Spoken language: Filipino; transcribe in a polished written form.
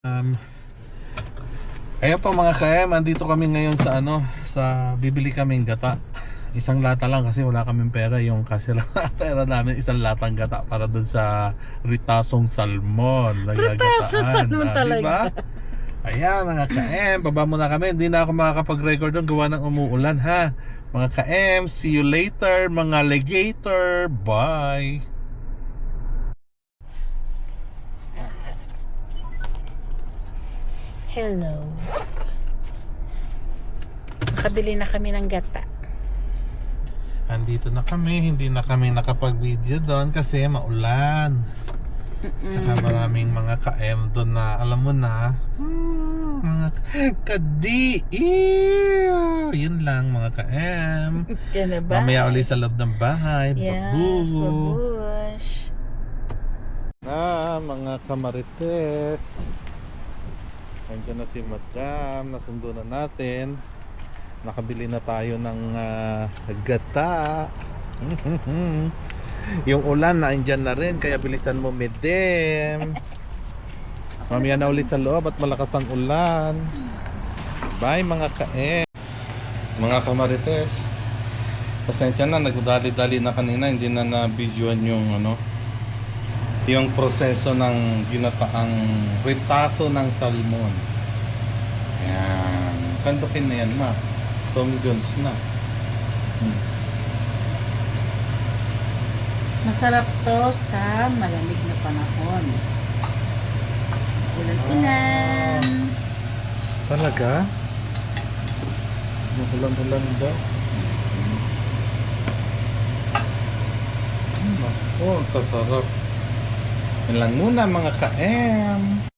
Um, Kaya po mga ka-M, andito kami ngayon sa sa bibili kaming gata. Isang lata lang kasi wala kaming pera. Yung kasi lang pera namin isang latang gata para dun sa ritasong salmon. Ritasong salmon Diba? talaga. Ayan mga ka-M, baba muna kami. Hindi na ako makakapag-record doon gawa ng umuulan ha. Mga ka-M, see you later mga alligator. Bye. Hello. Nakabili na kami ng gata. Andito na kami, hindi na kami nakapag-video doon kasi maulan. Tsaka maraming mga ka-M doon na alam mo na, mga kadi. Yun lang mga ka-M. Yan na ba? Mamaya ulit sa loob ng bahay. Yes, babush. Mga kamarites. Nandiyan na si Madam, nasundo na natin. Nakabili na tayo ng gata. Yung ulan na andyan na rin, kaya bilisan mo Medem. Mamaya na ulit sa loob at malakas ang ulan. Bye mga ka-M. Mga kamarites, pasensya na, nagdali-dali na kanina, hindi na na-videoan yung proseso ng ginataang ritaso ng salmon. Ayan. Sandukin na yan, ma. Tom Jones na. Masarap to sa malamig na panahon. Ulan-ulan. Talaga? Mahulan-hulan daw. Oh, kasarap. Yan lang muna mga ka-M.